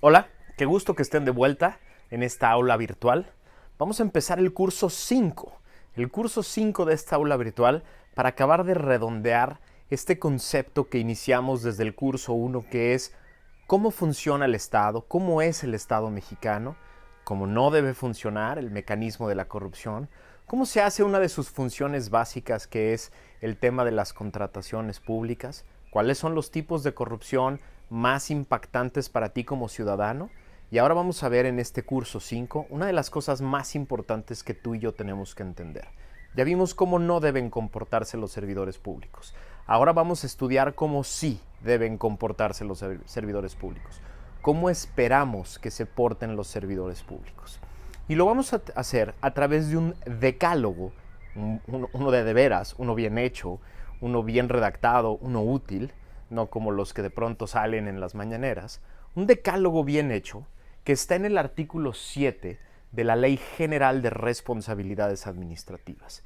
Hola, qué gusto que estén de vuelta en esta aula virtual. Vamos a empezar el curso 5, de esta aula virtual para acabar de redondear este concepto que iniciamos desde el curso 1, que es cómo funciona el Estado, cómo es el Estado mexicano, cómo no debe funcionar el mecanismo de la corrupción, cómo se hace una de sus funciones básicas, que es el tema de las contrataciones públicas, cuáles son los tipos de corrupción más impactantes para ti como ciudadano. Y ahora vamos a ver en este curso 5 una de las cosas más importantes que tú y yo tenemos que entender. Ya vimos cómo no deben comportarse los servidores públicos. Ahora vamos a estudiar cómo sí deben comportarse los servidores públicos. Cómo esperamos que se porten los servidores públicos. Y lo vamos a hacer a través de un decálogo, uno de veras, uno bien hecho, uno bien redactado, uno útil, no como los que de pronto salen en las mañaneras. Un decálogo bien hecho que está en el artículo 7 de la Ley General de Responsabilidades Administrativas.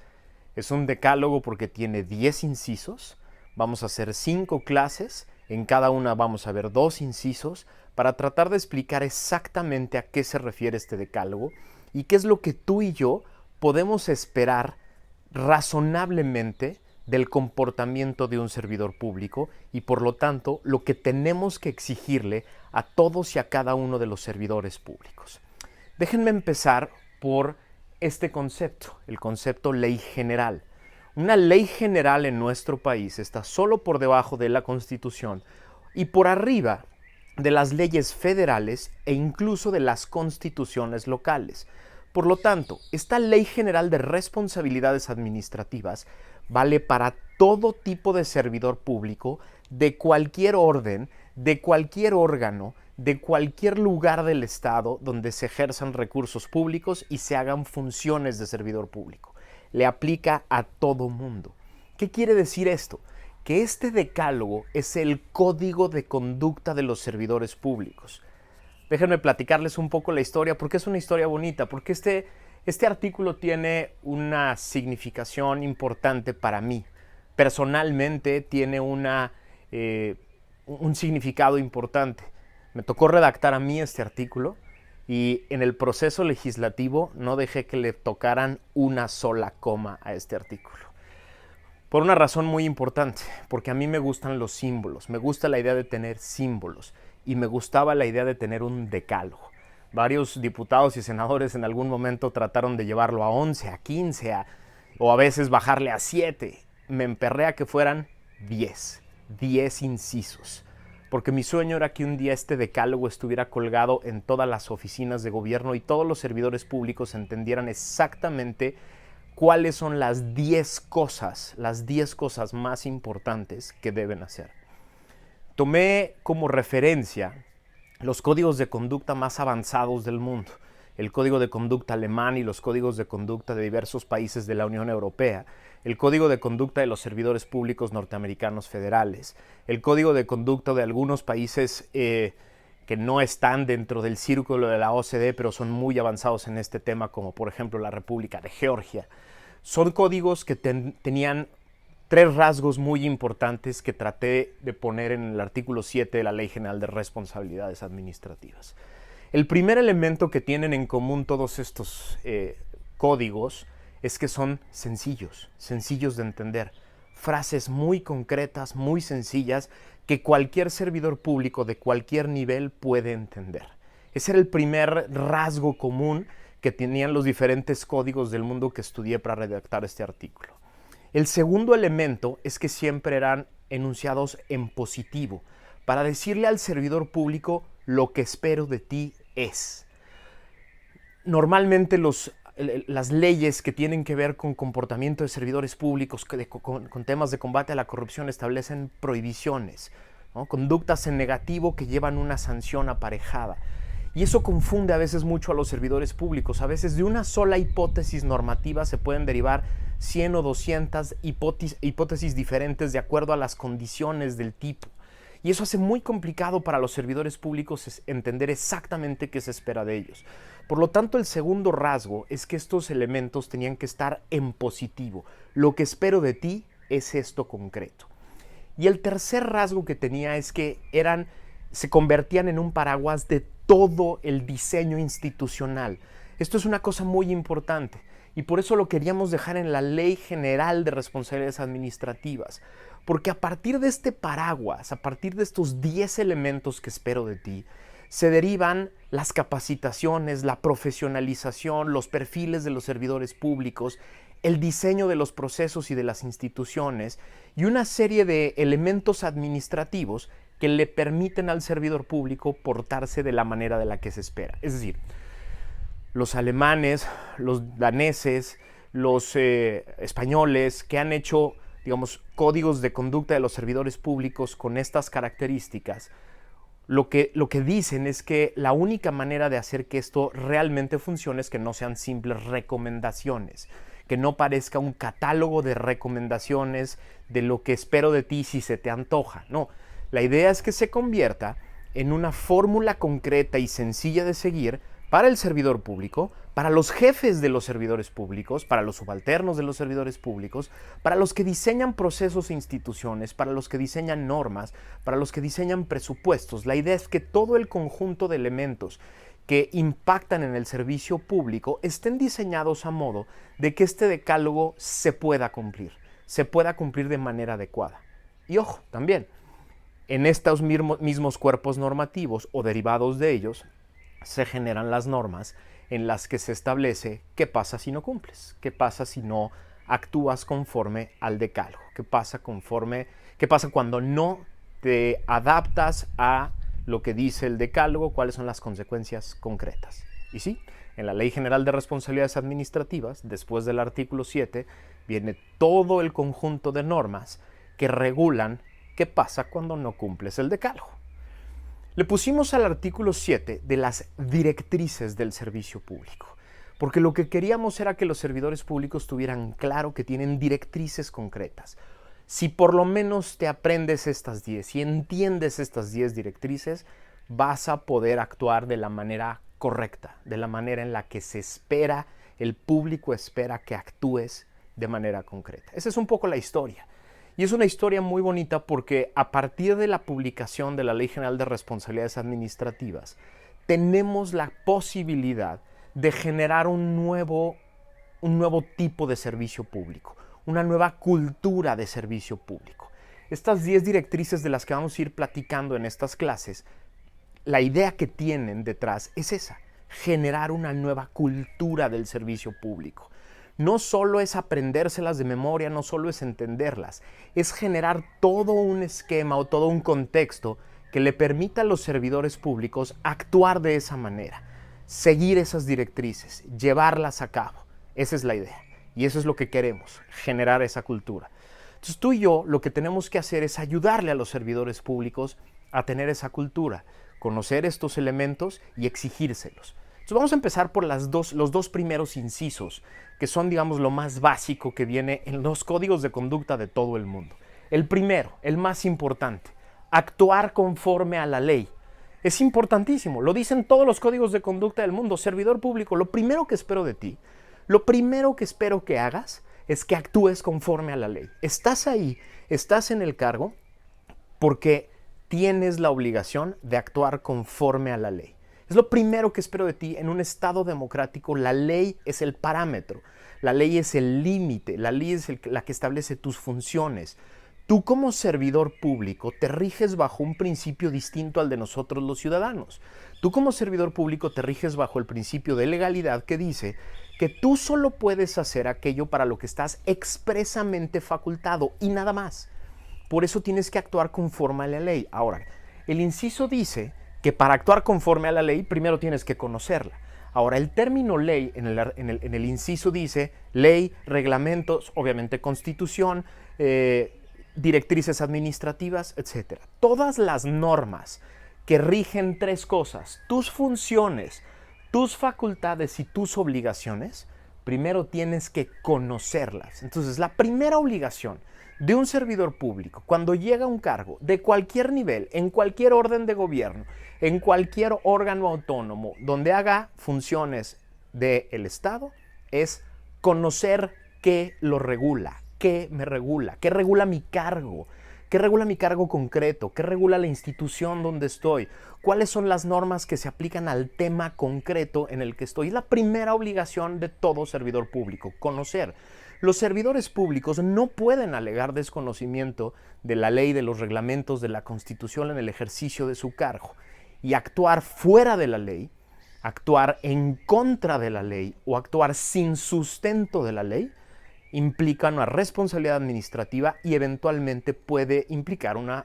Es un decálogo porque tiene 10 incisos. Vamos a hacer 5 clases. En cada una vamos a ver 2 incisos para tratar de explicar exactamente a qué se refiere este decálogo y qué es lo que tú y yo podemos esperar razonablemente del comportamiento de un servidor público y por lo tanto lo que tenemos que exigirle a todos y a cada uno de los servidores públicos. Déjenme empezar por este concepto, el concepto ley general. Una ley general en nuestro país está solo por debajo de la Constitución y por arriba de las leyes federales e incluso de las constituciones locales. Por lo tanto, esta Ley General de Responsabilidades Administrativas vale para todo tipo de servidor público, de cualquier orden, de cualquier órgano, de cualquier lugar del Estado donde se ejerzan recursos públicos y se hagan funciones de servidor público. Le aplica a todo mundo. ¿Qué quiere decir esto? Que este decálogo es el código de conducta de los servidores públicos. Déjenme platicarles un poco la historia, porque es una historia bonita, porque este artículo tiene una significación importante para mí. Personalmente tiene un significado importante. Me tocó redactar a mí este artículo y en el proceso legislativo no dejé que le tocaran una sola coma a este artículo. Por una razón muy importante, porque a mí me gustan los símbolos, me gusta la idea de tener símbolos y me gustaba la idea de tener un decálogo. Varios diputados y senadores en algún momento trataron de llevarlo a 11, a 15, o a veces bajarle a 7. Me emperré a que fueran 10 incisos. Porque mi sueño era que un día este decálogo estuviera colgado en todas las oficinas de gobierno y todos los servidores públicos entendieran exactamente cuáles son las 10 cosas más importantes que deben hacer. Tomé como referencia los códigos de conducta más avanzados del mundo, el código de conducta alemán y los códigos de conducta de diversos países de la Unión Europea, el código de conducta de los servidores públicos norteamericanos federales, el código de conducta de algunos países que no están dentro del círculo de la OCDE, pero son muy avanzados en este tema, como por ejemplo la República de Georgia. Son códigos que tenían 3 rasgos muy importantes que traté de poner en el artículo 7 de la Ley General de Responsabilidades Administrativas. El primer elemento que tienen en común todos estos códigos es que son sencillos de entender. Frases muy concretas, muy sencillas, que cualquier servidor público de cualquier nivel puede entender. Ese era el primer rasgo común que tenían los diferentes códigos del mundo que estudié para redactar este artículo. El segundo elemento es que siempre eran enunciados en positivo, para decirle al servidor público lo que espero de ti es. Normalmente las leyes que tienen que ver con comportamiento de servidores públicos, con temas de combate a la corrupción, establecen prohibiciones, ¿no? Conductas en negativo que llevan una sanción aparejada. Y eso confunde a veces mucho a los servidores públicos. A veces de una sola hipótesis normativa se pueden derivar 100 o 200 hipótesis diferentes de acuerdo a las condiciones del tipo. Y eso hace muy complicado para los servidores públicos entender exactamente qué se espera de ellos. Por lo tanto, el segundo rasgo es que estos elementos tenían que estar en positivo. Lo que espero de ti es esto concreto. Y el tercer rasgo que tenía es que se convertían en un paraguas de todo el diseño institucional. Esto es una cosa muy importante y por eso lo queríamos dejar en la Ley General de Responsabilidades Administrativas, porque a partir de este paraguas, a partir de estos 10 elementos que espero de ti, se derivan las capacitaciones, la profesionalización, los perfiles de los servidores públicos, el diseño de los procesos y de las instituciones y una serie de elementos administrativos que le permiten al servidor público portarse de la manera de la que se espera. Es decir, los alemanes, los daneses, los españoles que han hecho, digamos, códigos de conducta de los servidores públicos con estas características, lo que dicen es que la única manera de hacer que esto realmente funcione es que no sean simples recomendaciones, que no parezca un catálogo de recomendaciones de lo que espero de ti si se te antoja. No, la idea es que se convierta en una fórmula concreta y sencilla de seguir para el servidor público, para los jefes de los servidores públicos, para los subalternos de los servidores públicos, para los que diseñan procesos e instituciones, para los que diseñan normas, para los que diseñan presupuestos. La idea es que todo el conjunto de elementos que impactan en el servicio público estén diseñados a modo de que este decálogo se pueda cumplir de manera adecuada. Y ojo, también, en estos mismos cuerpos normativos o derivados de ellos, se generan las normas en las que se establece qué pasa si no cumples, qué pasa si no actúas conforme al decálogo, qué pasa cuando no te adaptas a lo que dice el decálogo, cuáles son las consecuencias concretas. Y sí, en la Ley General de Responsabilidades Administrativas, después del artículo 7, viene todo el conjunto de normas que regulan qué pasa cuando no cumples el decálogo. Le pusimos al artículo 7 de las directrices del servicio público, porque lo que queríamos era que los servidores públicos tuvieran claro que tienen directrices concretas. Si por lo menos te aprendes estas 10 y entiendes estas 10 directrices, vas a poder actuar de la manera correcta, de la manera en la que se espera, el público espera que actúes de manera concreta. Esa es un poco la historia. Y es una historia muy bonita porque a partir de la publicación de la Ley General de Responsabilidades Administrativas, tenemos la posibilidad de generar un nuevo tipo de servicio público, una nueva cultura de servicio público. Estas 10 directrices de las que vamos a ir platicando en estas clases, la idea que tienen detrás es esa, generar una nueva cultura del servicio público. No solo es aprendérselas de memoria, no solo es entenderlas, es generar todo un esquema o todo un contexto que le permita a los servidores públicos actuar de esa manera, seguir esas directrices, llevarlas a cabo. Esa es la idea y eso es lo que queremos, generar esa cultura. Entonces tú y yo lo que tenemos que hacer es ayudarle a los servidores públicos a tener esa cultura, conocer estos elementos y exigírselos. Entonces vamos a empezar por los dos primeros incisos, que son, digamos, lo más básico que viene en los códigos de conducta de todo el mundo. El primero, el más importante, actuar conforme a la ley. Es importantísimo, lo dicen todos los códigos de conducta del mundo. Servidor público, lo primero que espero de ti, lo primero que espero que hagas es que actúes conforme a la ley. Estás ahí, estás en el cargo porque tienes la obligación de actuar conforme a la ley. Es lo primero que espero de ti. En un Estado democrático, la ley es el parámetro, la ley es el límite, la ley es la que establece tus funciones. Tú como servidor público te riges bajo un principio distinto al de nosotros los ciudadanos. Tú como servidor público te riges bajo el principio de legalidad que dice que tú solo puedes hacer aquello para lo que estás expresamente facultado y nada más. Por eso tienes que actuar conforme a la ley. Ahora, el inciso dice que para actuar conforme a la ley, primero tienes que conocerla. Ahora, el término ley en el inciso dice ley, reglamentos, obviamente constitución, directrices administrativas, etc. Todas las normas que rigen tres cosas, tus funciones, tus facultades y tus obligaciones, primero tienes que conocerlas. Entonces, la primera obligación de un servidor público, cuando llega a un cargo de cualquier nivel, en cualquier orden de gobierno, en cualquier órgano autónomo, donde haga funciones del Estado, es conocer qué lo regula, qué me regula, qué regula mi cargo, ¿Qué regula mi cargo concreto? ¿Qué regula la institución donde estoy? ¿Cuáles son las normas que se aplican al tema concreto en el que estoy? Es la primera obligación de todo servidor público, conocer. Los servidores públicos no pueden alegar desconocimiento de la ley, de los reglamentos, de la Constitución en el ejercicio de su cargo y actuar fuera de la ley, actuar en contra de la ley o actuar sin sustento de la ley implica una responsabilidad administrativa y eventualmente puede implicar una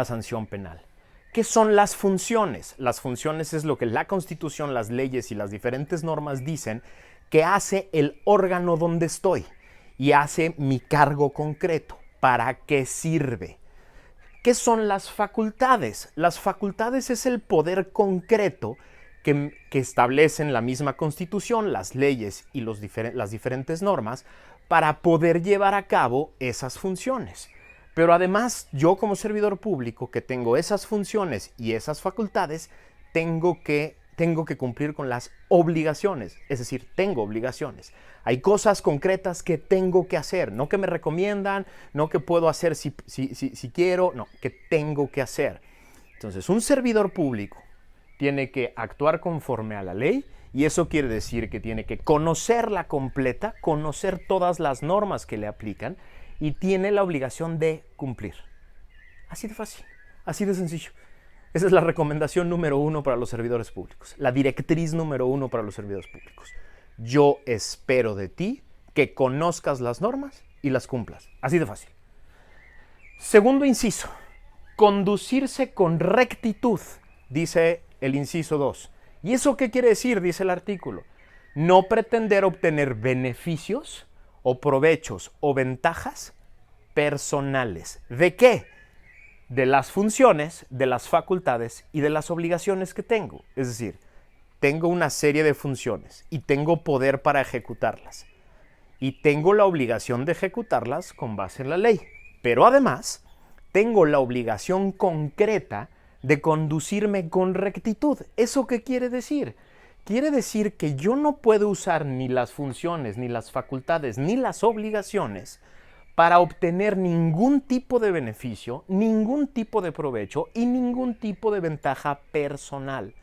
sanción penal. ¿Qué son las funciones? Las funciones es lo que la Constitución, las leyes y las diferentes normas dicen que hace el órgano donde estoy y hace mi cargo concreto. ¿Para qué sirve? ¿Qué son las facultades? Las facultades es el poder concreto que establecen la misma Constitución, las leyes y las diferentes normas para poder llevar a cabo esas funciones. Pero además, yo como servidor público que tengo esas funciones y esas facultades, tengo que cumplir con las obligaciones, es decir, tengo obligaciones. Hay cosas concretas que tengo que hacer, no que me recomiendan, no que puedo hacer si quiero, no, que tengo que hacer. Entonces, un servidor público tiene que actuar conforme a la ley y eso quiere decir que tiene que conocerla completa, conocer todas las normas que le aplican y tiene la obligación de cumplir. Así de fácil, así de sencillo. Esa es la recomendación número 1 para los servidores públicos, la directriz número 1 para los servidores públicos. Yo espero de ti que conozcas las normas y las cumplas. Así de fácil. Segundo inciso, conducirse con rectitud, dice el inciso 2. ¿Y eso qué quiere decir? Dice el artículo. No pretender obtener beneficios o provechos o ventajas personales. ¿De qué? De las funciones, de las facultades y de las obligaciones que tengo. Es decir, tengo una serie de funciones y tengo poder para ejecutarlas. Y tengo la obligación de ejecutarlas con base en la ley. Pero además, tengo la obligación concreta de conducirme con rectitud. ¿Eso qué quiere decir? Quiere decir que yo no puedo usar ni las funciones, ni las facultades, ni las obligaciones para obtener ningún tipo de beneficio, ningún tipo de provecho y ningún tipo de ventaja personal.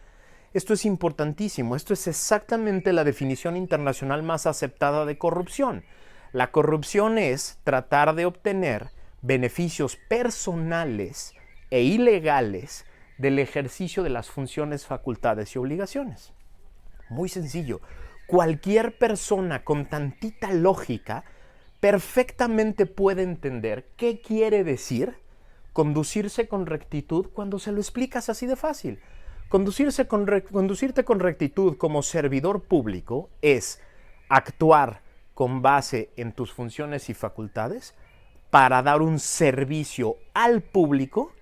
Esto es importantísimo. Esto es exactamente la definición internacional más aceptada de corrupción. La corrupción es tratar de obtener beneficios personales e ilegales del ejercicio de las funciones, facultades y obligaciones. Muy sencillo. Cualquier persona con tantita lógica perfectamente puede entender qué quiere decir conducirse con rectitud cuando se lo explicas así de fácil. Conducirte con rectitud como servidor público es actuar con base en tus funciones y facultades para dar un servicio al público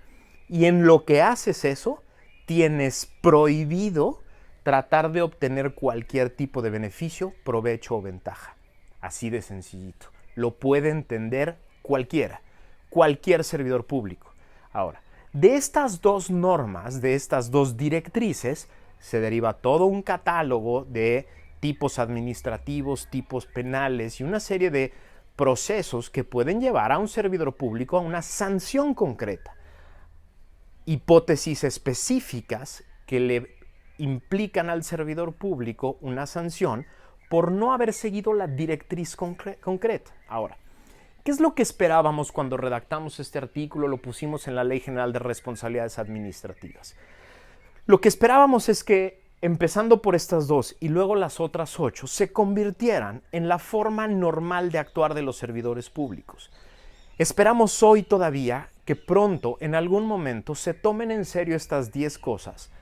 y en lo que haces eso tienes prohibido tratar de obtener cualquier tipo de beneficio, provecho o ventaja. Así de sencillito. Lo puede entender cualquiera, cualquier servidor público. Ahora, de estas dos normas, de estas dos directrices, se deriva todo un catálogo de tipos administrativos, tipos penales y una serie de procesos que pueden llevar a un servidor público a una sanción concreta. Hipótesis específicas que le implican al servidor público una sanción por no haber seguido la directriz concreta. Ahora, ¿qué es lo que esperábamos cuando redactamos este artículo, lo pusimos en la Ley General de Responsabilidades Administrativas? Lo que esperábamos es que, empezando por estas dos y luego las otras 8, se convirtieran en la forma normal de actuar de los servidores públicos. Esperamos hoy todavía que pronto, en algún momento, se tomen en serio estas 10 cosas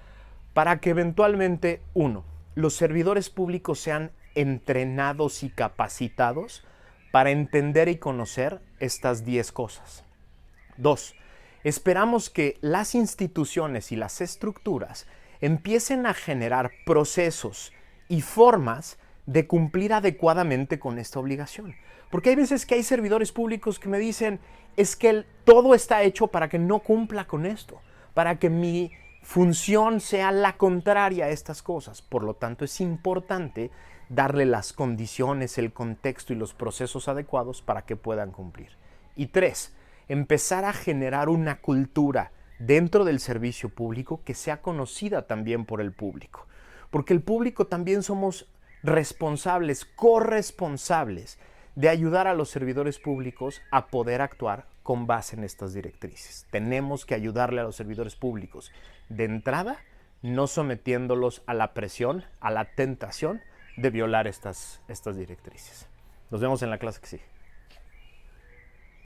para que eventualmente, 1, los servidores públicos sean entrenados y capacitados para entender y conocer estas 10 cosas. 2, esperamos que las instituciones y las estructuras empiecen a generar procesos y formas de cumplir adecuadamente con esta obligación. Porque hay veces que hay servidores públicos que me dicen, es que todo está hecho para que no cumpla con esto, para que mi función sea la contraria a estas cosas. Por lo tanto, es importante darle las condiciones, el contexto y los procesos adecuados para que puedan cumplir. Y 3, empezar a generar una cultura dentro del servicio público que sea conocida también por el público. Porque el público también somos responsables, corresponsables de ayudar a los servidores públicos a poder actuar con base en estas directrices. Tenemos que ayudarle a los servidores públicos de entrada, no sometiéndolos a la presión, a la tentación de violar estas directrices. Nos vemos en la clase que sigue.